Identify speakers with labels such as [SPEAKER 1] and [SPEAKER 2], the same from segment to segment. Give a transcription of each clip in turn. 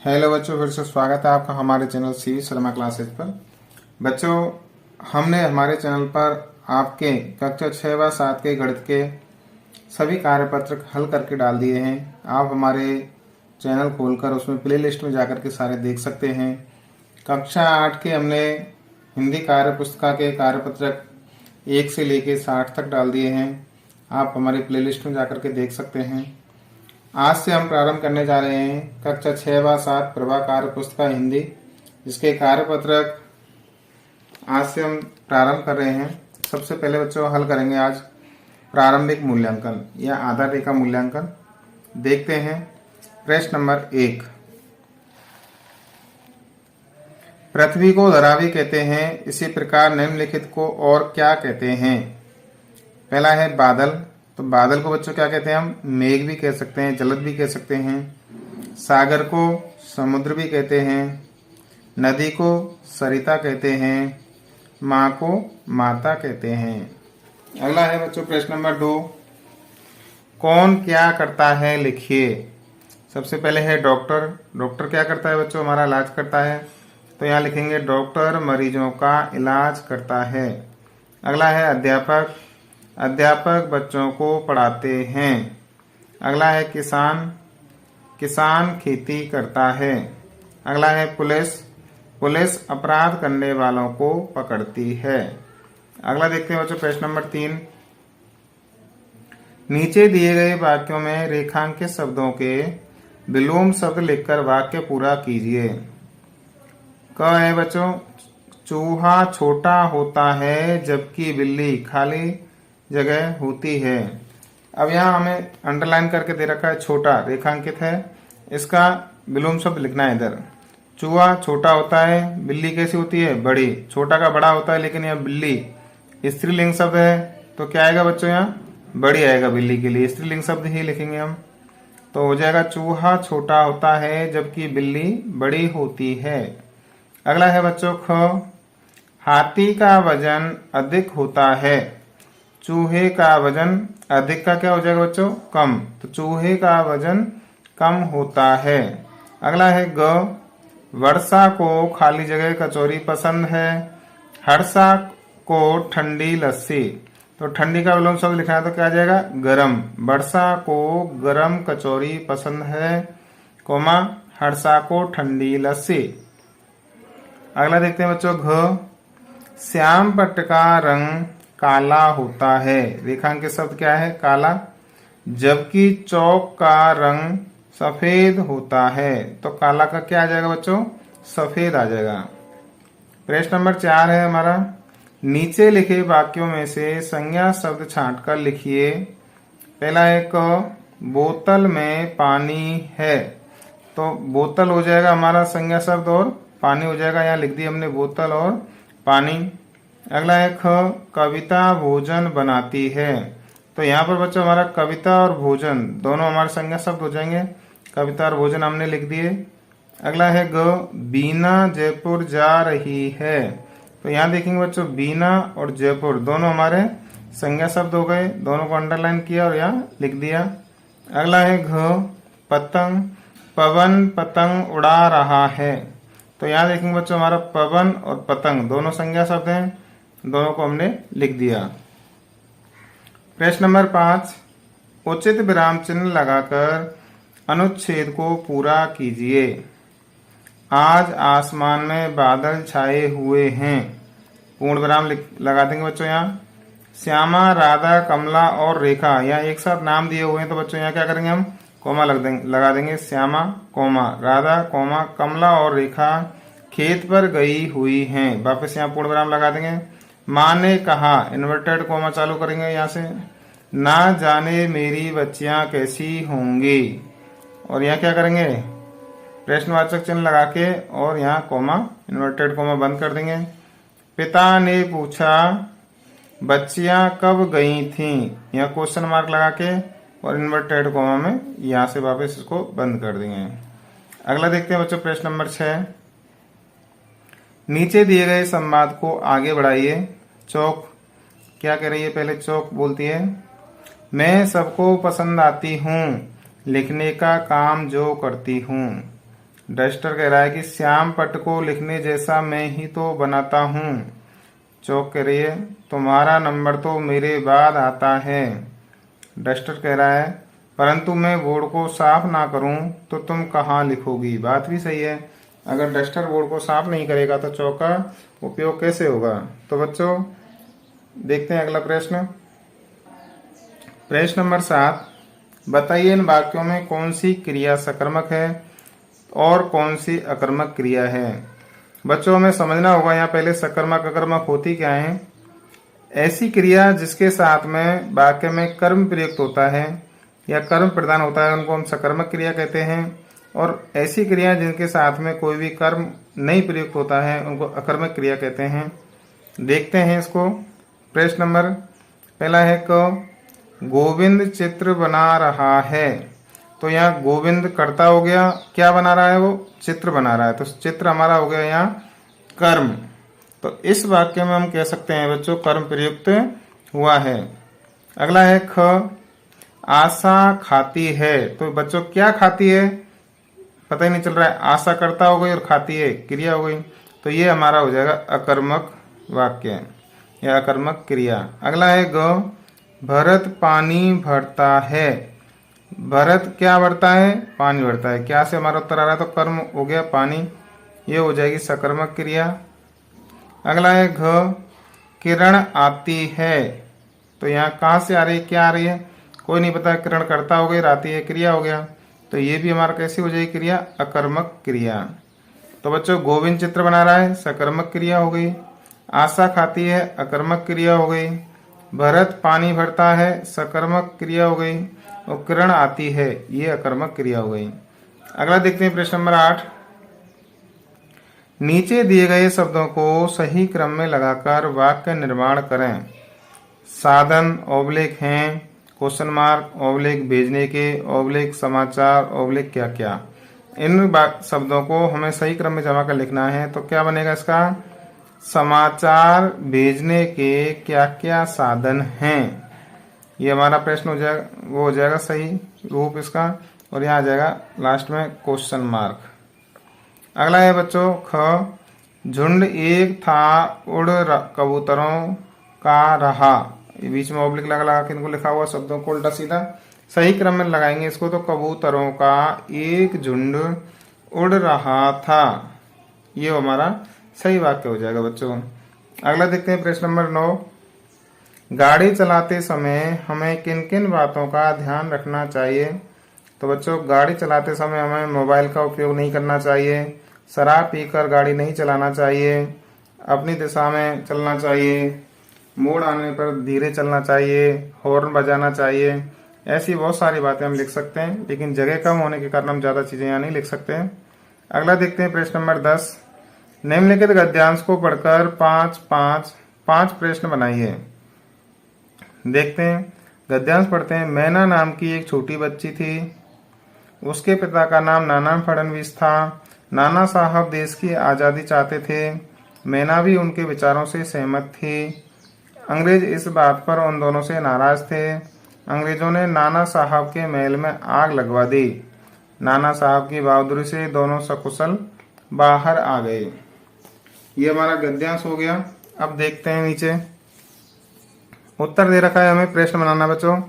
[SPEAKER 1] Hello बच्चों, फिर से स्वागत है आपका हमारे चैनल सी शर्मा क्लासेज पर। बच्चों, हमने हमारे चैनल पर आपके कक्षा 6 व 7 के गणित के सभी कार्यपत्र हल करके डाल दिए हैं। आप हमारे चैनल खोलकर उसमें प्ले लिस्ट में जाकर के सारे देख सकते हैं। कक्षा 8 के हमने हिंदी कार्य पुस्तिका के कार्यपत्रक 1 से लेकर 60 तक डाल दिए हैं। आप हमारे प्ले लिस्ट में जाकर के देख सकते हैं। आज से हम प्रारंभ करने जा रहे हैं कक्षा 6 व 7 प्रभा कार्य पुस्तिका हिंदी, जिसके कार्यपत्रक आज से हम प्रारंभ कर रहे हैं। सबसे पहले बच्चों हल करेंगे आज प्रारंभिक मूल्यांकन या आधार रेखा मूल्यांकन। देखते हैं प्रश्न नंबर 1। पृथ्वी को धरावी कहते हैं, इसी प्रकार निम्नलिखित को और क्या कहते हैं? पहला है बादल। तो बादल को बच्चों क्या कहते हैं? हम मेघ भी कह सकते हैं, जलद भी कह सकते हैं। सागर को समुद्र भी कहते हैं। नदी को सरिता कहते हैं। माँ को माता कहते हैं। अगला है बच्चों प्रश्न नंबर 2। कौन क्या करता है लिखिए। सबसे पहले है डॉक्टर। डॉक्टर क्या करता है बच्चों? हमारा इलाज करता है। तो यहाँ लिखेंगे डॉक्टर मरीजों का इलाज करता है। अगला है अध्यापक। अध्यापक बच्चों को पढ़ाते हैं। अगला है किसान। किसान खेती करता है। अगला है पुलिस। पुलिस अपराध करने वालों को पकड़ती है। अगला देखते हैं बच्चों प्रश्न नंबर 3। नीचे दिए गए वाक्यों में रेखांकित शब्दों के विलोम शब्द लिखकर वाक्य पूरा कीजिए। क है बच्चों चूहा छोटा होता है जबकि बिल्ली खाली जगह होती है। अब यहाँ हमें अंडरलाइन करके दे रखा है छोटा, रेखांकित है। इसका विलोम शब्द लिखना है इधर। चूहा छोटा होता है, बिल्ली कैसी होती है? बड़ी। छोटा का बड़ा होता है, लेकिन यह बिल्ली स्त्रीलिंग शब्द है, तो क्या आएगा बच्चों? यहाँ बड़ी आएगा बिल्ली के लिए, स्त्रीलिंग शब्द ही लिखेंगे हम। तो हो जाएगा चूहा छोटा होता है जबकि बिल्ली बड़ी होती है। अगला है बच्चों ख। हाथी का वजन अधिक होता है। चूहे का वजन अधिक का क्या हो जाएगा बच्चों? कम। तो चूहे का वजन कम होता है। अगला है ग। वर्षा को खाली जगह कचौरी पसंद है। हर्षा को ठंडी लस्सी। तो ठंडी का विलोम शब्द लिखना है तो क्या आ जाएगा? गरम। वर्षा को गरम कचौरी पसंद है, कोमा हर्षा को ठंडी लस्सी। अगला देखते हैं बच्चों घ। श्याम पट्ट का रंग काला होता है। रेखांकित शब्द क्या है? काला। जबकि चौक का रंग सफेद होता है। तो काला का क्या आ जाएगा बच्चों? सफेद आ जाएगा। प्रश्न नंबर 4 है हमारा। नीचे लिखे वाक्यों में से संज्ञा शब्द छांटकर लिखिए। पहला है क। बोतल में पानी है। तो बोतल हो जाएगा हमारा संज्ञा शब्द और पानी हो जाएगा, यहाँ लिख दिया हमने बोतल और पानी। अगला है ख। कविता भोजन बनाती है। तो यहाँ पर बच्चों हमारा कविता और भोजन दोनों हमारे संज्ञा शब्द हो जाएंगे। कविता और भोजन हमने लिख दिए। अगला है ग। बीना जयपुर जा रही है। तो यहाँ देखेंगे बच्चों बीना और जयपुर दोनों हमारे संज्ञा शब्द हो गए, दोनों को अंडरलाइन किया और यहाँ लिख दिया। अगला है घ। पतंग। पवन पतंग उड़ा रहा है। तो यहाँ देखेंगे बच्चों हमारा पवन और पतंग दोनों संज्ञा शब्द हैं, दोनों को हमने लिख दिया। प्रश्न नंबर 5। उचित विराम चिन्ह लगाकर अनुच्छेद को पूरा कीजिए। आज आसमान में बादल छाए हुए हैं। पूर्ण विराम लगा देंगे बच्चों यहाँ। श्यामा, राधा, कमला और रेखा यहाँ एक साथ नाम दिए हुए हैं, तो बच्चों यहाँ क्या करेंगे हम? कोमा लगा देंगे। श्यामा कोमा राधा कोमा कमला और रेखा खेत पर गई हुई हैं। वापस यहाँ पूर्ण विराम लगा देंगे। माँ ने कहा, इन्वर्टेड कोमा चालू करेंगे यहाँ से। ना जाने मेरी बच्चियां कैसी होंगी। और यहाँ क्या करेंगे? प्रश्नवाचक चिन्ह लगा के और यहाँ कोमा इन्वर्टेड कोमा बंद कर देंगे। पिता ने पूछा बच्चियां कब गई थीं। यहाँ क्वेश्चन मार्क लगा के और इन्वर्टेड कोमा में यहाँ से वापस इसको बंद कर देंगे। अगला देखते हैं बच्चों प्रश्न नंबर 6। नीचे दिए गए संवाद को आगे बढ़ाइए। चौक क्या कह रही है? पहले चौक बोलती है मैं सबको पसंद आती हूँ, लिखने का काम जो करती हूँ। डस्टर कह रहा है कि श्याम पट को लिखने जैसा मैं ही तो बनाता हूँ। चौक कह रही है तुम्हारा नंबर तो मेरे बाद आता है। डस्टर कह रहा है परंतु मैं बोर्ड को साफ ना करूं तो तुम कहाँ लिखोगी। बात भी सही है, अगर डस्टर बोर्ड को साफ नहीं करेगा तो चौक का उपयोग कैसे होगा। तो बच्चों देखते हैं अगला प्रश्न। प्रश्न नंबर 7, बताइए इन वाक्यों में कौन सी क्रिया सकर्मक है और कौन सी अकर्मक क्रिया है। बच्चों हमें समझना होगा यहाँ पहले सकर्मक अकर्मक होती क्या है। ऐसी क्रिया जिसके साथ में वाक्य में कर्म प्रयुक्त होता है या कर्म प्रदान होता है उनको हम सकर्मक क्रिया कहते हैं, और ऐसी क्रिया जिनके साथ में कोई भी कर्म नहीं प्रयुक्त होता है उनको अकर्मक क्रिया कहते हैं। देखते हैं इसको। प्रश्न नंबर पहला है क, गोविंद चित्र बना रहा है। तो यहाँ गोविंद कर्ता हो गया, क्या बना रहा है वो चित्र बना रहा है, तो चित्र हमारा हो गया यहाँ कर्म। तो इस वाक्य में हम कह सकते हैं बच्चों कर्म प्रयुक्त हुआ है। अगला है ख, आशा खाती है। तो बच्चों क्या खाती है पता ही नहीं चल रहा है, आशा करता हो गई और खाती है क्रिया हो गई, तो ये हमारा हो जाएगा अकर्मक वाक्य या अकर्मक क्रिया। अगला है ग, भरत पानी भरता है। भरत क्या भरता है, पानी भरता है। क्या से हमारा उत्तर आ रहा है, तो कर्म हो गया पानी, ये हो जाएगी सकर्मक क्रिया। अगला है घ, किरण आती है। तो यहाँ कहाँ से आ रही है, क्या आ रही है, कोई नहीं पता, किरण करता हो गई, आती है क्रिया हो गया, तो ये भी हमारा कैसी हो जाएगी क्रिया, अकर्मक क्रिया। तो बच्चों गोविंद चित्र बना रहा है, सकर्मक क्रिया हो गई। आशा खाती है, अकर्मक क्रिया हो गई। भरत पानी भरता है, सकर्मक क्रिया हो गई। और किरण आती है, ये अकर्मक क्रिया हो गई। अगला देखते हैं प्रश्न नंबर 8। नीचे दिए गए शब्दों को सही क्रम में लगाकर वाक्य निर्माण करें। साधन ऑब्लिक हैं, क्वेश्चन मार्क ऑब्लिक भेजने के ऑब्लिक समाचार ऑब्लिक क्या क्या। इन शब्दों को हमें सही क्रम में जमा कर लिखना है। तो क्या बनेगा इसका, समाचार भेजने के क्या क्या साधन हैं, ये हमारा प्रश्न हो जाएगा, वो हो जाएगा सही रूप इसका। और यहाँ आ जाएगा लास्ट में क्वेश्चन मार्क। अगला है बच्चों ख, झुंड एक था उड़ कबूतरों का रहा। ये बीच में ऑब्लिक लगा लगा के इनको लिखा हुआ शब्दों को उल्टा सीधा सही क्रम में लगाएंगे इसको। तो कबूतरों का एक झुंड उड़ रहा था, ये हमारा सही वाक्य हो जाएगा बच्चों। अगला देखते हैं प्रश्न नंबर 9। गाड़ी चलाते समय हमें किन किन बातों का ध्यान रखना चाहिए। तो बच्चों गाड़ी चलाते समय हमें मोबाइल का उपयोग नहीं करना चाहिए, शराब पीकर गाड़ी नहीं चलाना चाहिए, अपनी दिशा में चलना चाहिए, मोड़ आने पर धीरे चलना चाहिए, हॉर्न बजाना चाहिए। ऐसी बहुत सारी बातें हम लिख सकते हैं, लेकिन जगह कम होने के कारण हम ज़्यादा चीज़ें यहाँ नहीं लिख सकते हैं। अगला देखते हैं प्रश्न नंबर 10। निम्नलिखित गद्यांश को पढ़कर पांच प्रश्न बनाइए। देखते हैं गद्यांश पढ़ते हैं। मैना नाम की एक छोटी बच्ची थी, उसके पिता का नाम नाना फडणवीस था। नाना साहब देश की आज़ादी चाहते थे, मैना भी उनके विचारों से सहमत थी। अंग्रेज इस बात पर उन दोनों से नाराज थे। अंग्रेजों ने नाना साहब के महल में आग लगवा दी। नाना साहब की बहादुरी से दोनों सकुशल बाहर आ गए। ये हमारा गद्यांश हो गया। अब देखते हैं नीचे उत्तर दे रखा है हमें। प्रश्न बनाना बच्चों,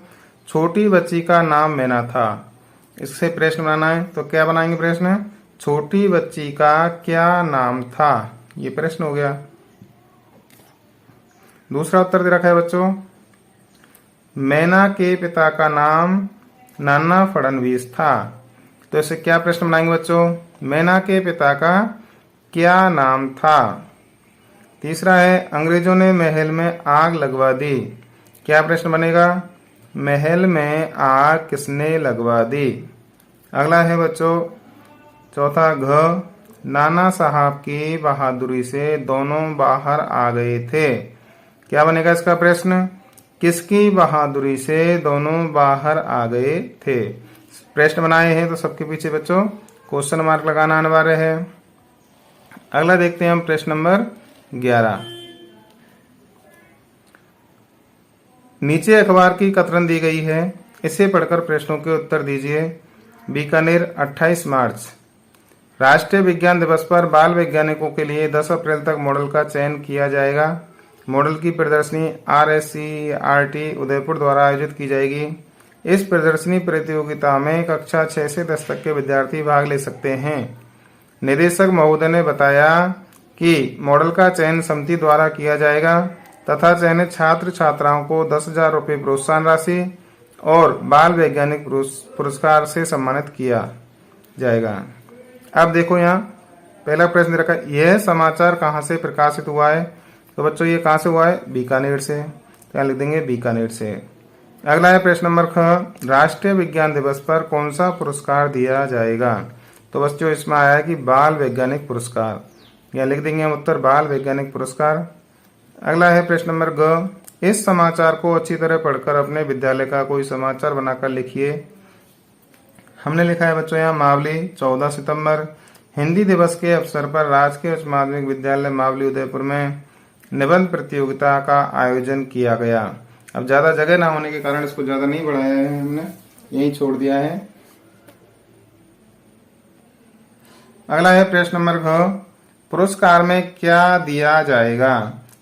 [SPEAKER 1] छोटी बच्ची का नाम मैना था, इससे प्रश्न बनाना है। तो क्या बनाएंगे प्रश्न, छोटी बच्ची का क्या नाम था, ये प्रश्न हो गया। दूसरा उत्तर दे रखा है बच्चों, मैना के पिता का नाम नाना फडणवीस था। तो इसे क्या प्रश्न बनाएंगे बच्चों, मैना के पिता का क्या नाम था। तीसरा है, अंग्रेजों ने महल में आग लगवा दी, क्या प्रश्न बनेगा, महल में आग किसने लगवा दी। अगला है बच्चों चौथा घ, नाना साहब की बहादुरी से दोनों बाहर आ गए थे, क्या बनेगा इसका प्रश्न, किसकी बहादुरी से दोनों बाहर आ गए थे। प्रश्न बनाए हैं तो सबके पीछे बच्चों क्वेश्चन मार्क लगाना अनिवार्य है। अगला देखते हैं हम प्रश्न नंबर 11। नीचे अखबार की कतरन दी गई है, इसे पढ़कर प्रश्नों के उत्तर दीजिए। बीकानेर 28 मार्च। राष्ट्रीय विज्ञान दिवस पर बाल वैज्ञानिकों के लिए 10 अप्रैल तक मॉडल का चयन किया जाएगा। मॉडल की प्रदर्शनी RSCERT उदयपुर द्वारा आयोजित की जाएगी। इस प्रदर्शनी प्रतियोगिता में कक्षा 6 से 10 तक के विद्यार्थी भाग ले सकते हैं। निदेशक महोदय ने बताया कि मॉडल का चयन समिति द्वारा किया जाएगा तथा चयनित छात्र छात्राओं को 10,000 रुपये प्रोत्साहन राशि और बाल वैज्ञानिक पुरस्कार से सम्मानित किया जाएगा। अब देखो यहाँ पहला प्रश्न रखा, यह समाचार कहाँ से प्रकाशित हुआ है? तो बच्चों ये कहाँ से हुआ है? बीकानेर से। क्या लिख देंगे? बीकानेर से। अगला है प्रश्न नंबर ख, राष्ट्रीय विज्ञान दिवस पर कौन सा पुरस्कार दिया जाएगा? तो बच्चों इसमें आया है कि बाल वैज्ञानिक पुरस्कार। यहाँ लिख देंगे हम उत्तर, बाल वैज्ञानिक पुरस्कार। अगला है प्रश्न नंबर ग, इस समाचार को अच्छी तरह पढ़कर अपने विद्यालय का कोई समाचार बनाकर लिखिए। हमने लिखा है बच्चों यहाँ मावली 14 सितंबर, हिंदी दिवस के अवसर पर राजकीय उच्च माध्यमिक विद्यालय मावली उदयपुर में निबंध प्रतियोगिता का आयोजन किया गया। अब ज्यादा जगह ना होने के कारण इसको ज्यादा नहीं बढ़ाया है, हमने यही छोड़ दिया है। अगला है प्रश्न नंबर घ, पुरस्कार में क्या दिया जाएगा?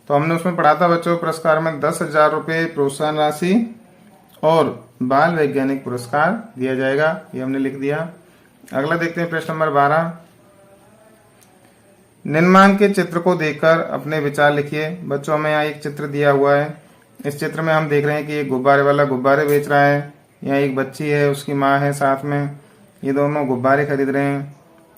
[SPEAKER 1] तो हमने उसमें पढ़ा था बच्चों, पुरस्कार में 10,000 रुपये प्रोत्साहन राशि और बाल वैज्ञानिक पुरस्कार दिया जाएगा, ये हमने लिख दिया। अगला देखते हैं प्रश्न नंबर 12, निम्नांक के चित्र को देखकर अपने विचार लिखिए। बच्चों में यहाँ एक चित्र दिया हुआ है। इस चित्र में हम देख रहे हैं कि एक गुब्बारे वाला गुब्बारे बेच रहा है। यहाँ एक बच्ची है, उसकी माँ है साथ में, ये दोनों गुब्बारे खरीद रहे हैं।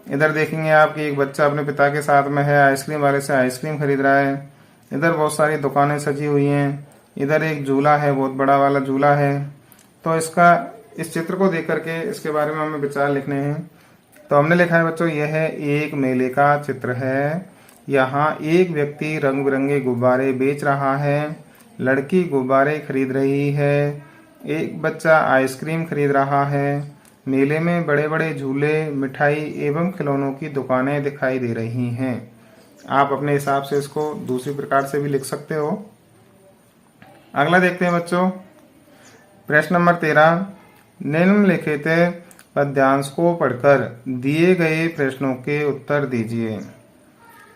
[SPEAKER 1] इधर देखेंगे आप कि एक बच्चा अपने पिता के साथ में है, आइसक्रीम वाले से आइसक्रीम खरीद रहा है। इधर बहुत सारी दुकानें सजी हुई हैं। इधर एक झूला है, बहुत बड़ा वाला झूला है। तो इस चित्र को देख करके इसके बारे में हमें विचार लिखने हैं। तो हमने लिखा है बच्चों, यह एक मेले का चित्र है। यहाँ एक व्यक्ति रंग बिरंगे गुब्बारे बेच रहा है, लड़की गुब्बारे खरीद रही है, एक बच्चा आइसक्रीम खरीद रहा है। मेले में बड़े बड़े झूले, मिठाई एवं खिलौनों की दुकानें दिखाई दे रही हैं। आप अपने हिसाब से इसको दूसरी प्रकार से भी लिख सकते हो। अगला देखते हैं बच्चों, प्रश्न नंबर 13, निम्नलिखित पद्यांश को पढ़कर दिए गए प्रश्नों के उत्तर दीजिए।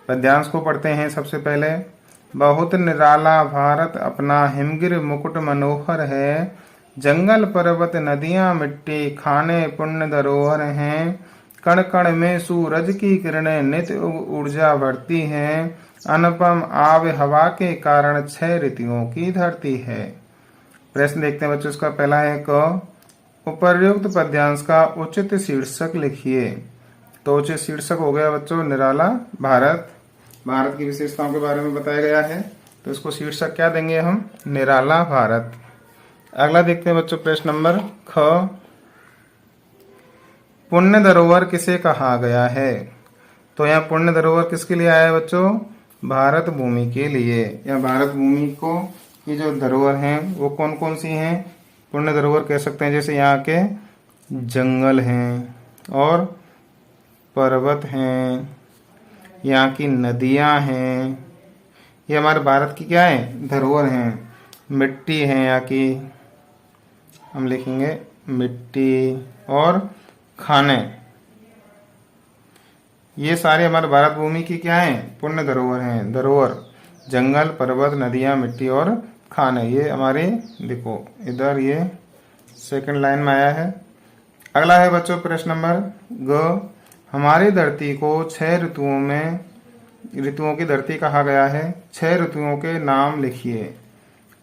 [SPEAKER 1] पद्यांश को पढ़ते हैं सबसे पहले। बहुत निराला भारत अपना हिमगिर मुकुट मनोहर है, जंगल पर्वत नदियां मिट्टी खाने पुण्य धरोहर हैं, कण कण में सूरज की किरणें नित्य ऊर्जा बढ़ती हैं, अनुपम आब हवा के कारण 6 ऋतुओं की धरती है। प्रश्न देखते हैं बच्चों, इसका पहला है क, उपर्युक्त पद्यांश का उचित शीर्षक लिखिए। तो उचित शीर्षक हो गया बच्चों निराला भारत, भारत की विशेषताओं के बारे में बताया गया है, तो इसको शीर्षक क्या देंगे हम? निराला भारत। अगला देखते हैं बच्चों प्रश्न नंबर ख, पुण्य धरोहर किसे कहा गया है? तो यहाँ पुण्य धरोहर किसके लिए आया है बच्चों? भारत भूमि के लिए। या भारत भूमि को की जो धरोहर हैं वो कौन कौन सी हैं? पुण्य धरोहर कह सकते हैं, जैसे यहाँ के जंगल हैं और पर्वत हैं, यहाँ की नदियाँ हैं, ये हमारे भारत की क्या है? धरोहर हैं। मिट्टी है यहाँ की, हम लिखेंगे मिट्टी, और खाने, ये सारे हमारे भारत भूमि की क्या है? पुण्य धरोहर हैं। धरोहर जंगल, पर्वत, नदियाँ, मिट्टी और खाने, ये हमारे देखो इधर ये सेकंड लाइन में आया है। अगला है बच्चों प्रश्न नंबर ग, हमारी धरती को 6 ऋतुओं की धरती कहा गया है। 6 ऋतुओं के नाम लिखिए।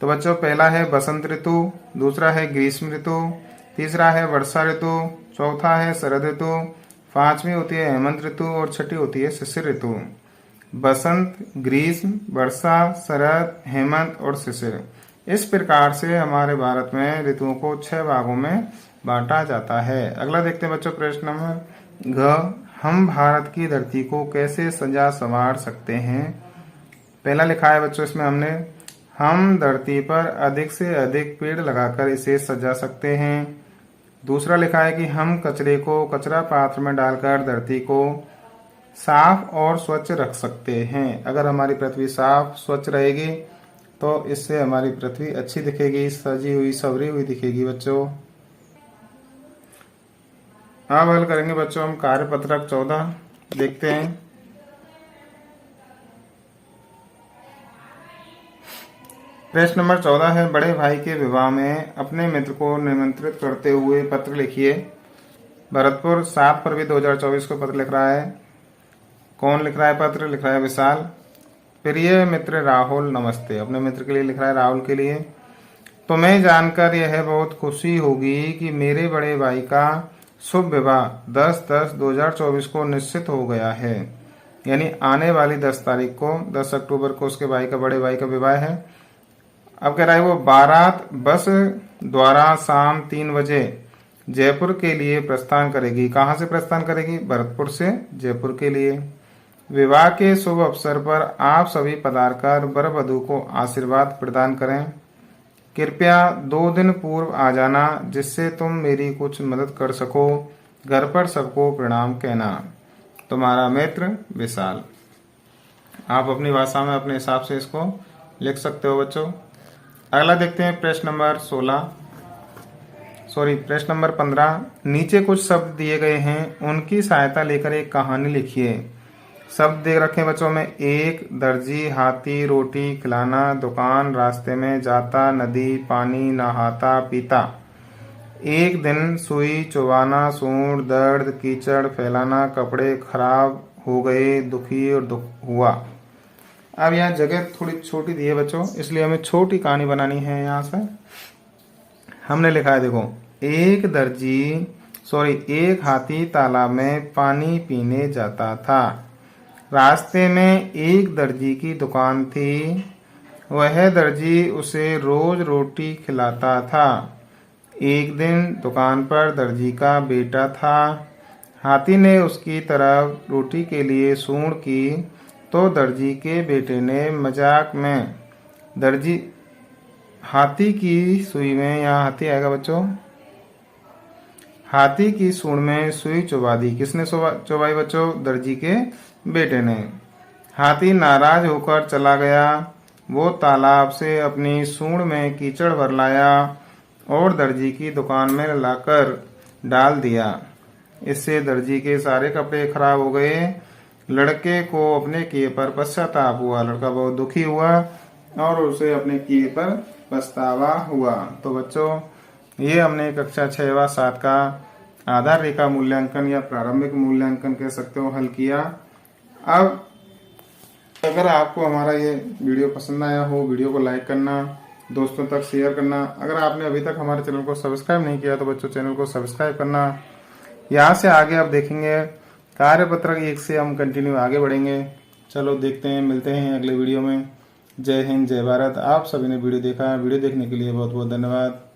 [SPEAKER 1] तो बच्चों पहला है बसंत ऋतु, दूसरा है ग्रीष्म ऋतु, तीसरा है वर्षा ऋतु, चौथा है शरद ऋतु, 5वीं होती है हेमंत ऋतु और 6ठी होती है शिशिर ऋतु। बसंत, ग्रीष्म, वर्षा, शरद, हेमंत और शिशिर, इस प्रकार से हमारे भारत में ऋतुओं को 6 भागों में बांटा जाता है। अगला देखते हैं बच्चों प्रश्न नंबर घ, हम भारत की धरती को कैसे सजा संवार सकते हैं? पहला लिखा है बच्चों इसमें हमने, हम धरती पर अधिक से अधिक पेड़ लगाकर इसे सजा सकते हैं। दूसरा लिखा है कि हम कचरे को कचरा पात्र में डालकर धरती को साफ और स्वच्छ रख सकते हैं। अगर हमारी पृथ्वी साफ स्वच्छ रहेगी तो इससे हमारी पृथ्वी अच्छी दिखेगी, सजी हुई संवरी हुई दिखेगी बच्चों। अब हल करेंगे बच्चों हम कार्यपत्रक 14। देखते हैं। प्रश्न नंबर 14 है, बड़े भाई के विवाह में अपने मित्र को निमंत्रित करते हुए पत्र लिखिए। भरतपुर 7 फरवरी 2024 को पत्र लिख रहा है। कौन लिख रहा है पत्र? लिख रहा है विशाल। प्रिय मित्र राहुल नमस्ते, अपने मित्र के लिए लिख रहा है, राहुल के लिए। तुम्हें जानकर यह बहुत खुशी होगी कि मेरे बड़े भाई का शुभ विवाह 10/10/2024 को निश्चित हो गया है। यानी आने वाली 10 तारीख को, 10 अक्टूबर को उसके भाई का, बड़े भाई का विवाह है। अब कह रहा है वो बारात बस द्वारा शाम 3 बजे जयपुर के लिए प्रस्थान करेगी। कहाँ से प्रस्थान करेगी? भरतपुर से जयपुर के लिए। विवाह के शुभ अवसर पर आप सभी पधारकर वर वधू को आशीर्वाद प्रदान करें। कृपया 2 दिन पूर्व आ जाना, जिससे तुम मेरी कुछ मदद कर सको। घर पर सबको प्रणाम कहना। तुम्हारा मित्र विशाल। आप अपनी भाषा में अपने हिसाब से इसको लिख सकते हो बच्चों। अगला देखते हैं प्रश्न नंबर 15। नीचे कुछ शब्द दिए गए हैं, उनकी सहायता लेकर एक कहानी लिखिए। शब्द दे रखे बच्चों में, एक, दर्जी, हाथी, रोटी खिलाना, दुकान, रास्ते में जाता, नदी, पानी, नहाता, पीता, एक दिन, सुई चुबाना, सूंड, दर्द, कीचड़ फैलाना, कपड़े खराब हो गए, दुखी और दुख हुआ। अब यहाँ जगह थोड़ी छोटी दी है बच्चों, इसलिए हमें छोटी कहानी बनानी है। यहाँ से हमने लिखा है, देखो, एक हाथी तालाब में पानी पीने जाता था। रास्ते में एक दर्जी की दुकान थी। वह दर्जी उसे रोज रोटी खिलाता था। एक दिन दुकान पर दर्जी का बेटा था। हाथी ने उसकी तरफ रोटी के लिए सूंड की तो दर्जी के बेटे ने मजाक में हाथी की सुई में, यहाँ हाथी आएगा बच्चों, हाथी की सूंड में सुई चुबा दी। किसने चुबाई बच्चों? दर्जी के बेटे ने। हाथी नाराज होकर चला गया। वो तालाब से अपनी सूंड में कीचड़ भर लाया और दर्जी की दुकान में लाकर डाल दिया। इससे दर्जी के सारे कपड़े खराब हो गए। लड़के को अपने किए पर पश्चाताप हुआ। लड़का बहुत दुखी हुआ और उसे अपने किए पर पछतावा हुआ। तो बच्चों, ये हमने कक्षा 6 व 7 का आधार रेखा मूल्यांकन या प्रारंभिक मूल्यांकन कह सकते हो हल किया। अब अगर आपको हमारा ये वीडियो पसंद आया हो, वीडियो को लाइक करना, दोस्तों तक शेयर करना। अगर आपने अभी तक हमारे चैनल को सब्सक्राइब नहीं किया तो बच्चों चैनल को सब्सक्राइब करना। यहाँ से आगे आप देखेंगे कार्यपत्रक 1 से हम कंटिन्यू आगे बढ़ेंगे। चलो देखते हैं, मिलते हैं अगले वीडियो में। जय हिंद, जय भारत। आप सभी ने वीडियो देखा, वीडियो देखने के लिए बहुत बहुत धन्यवाद।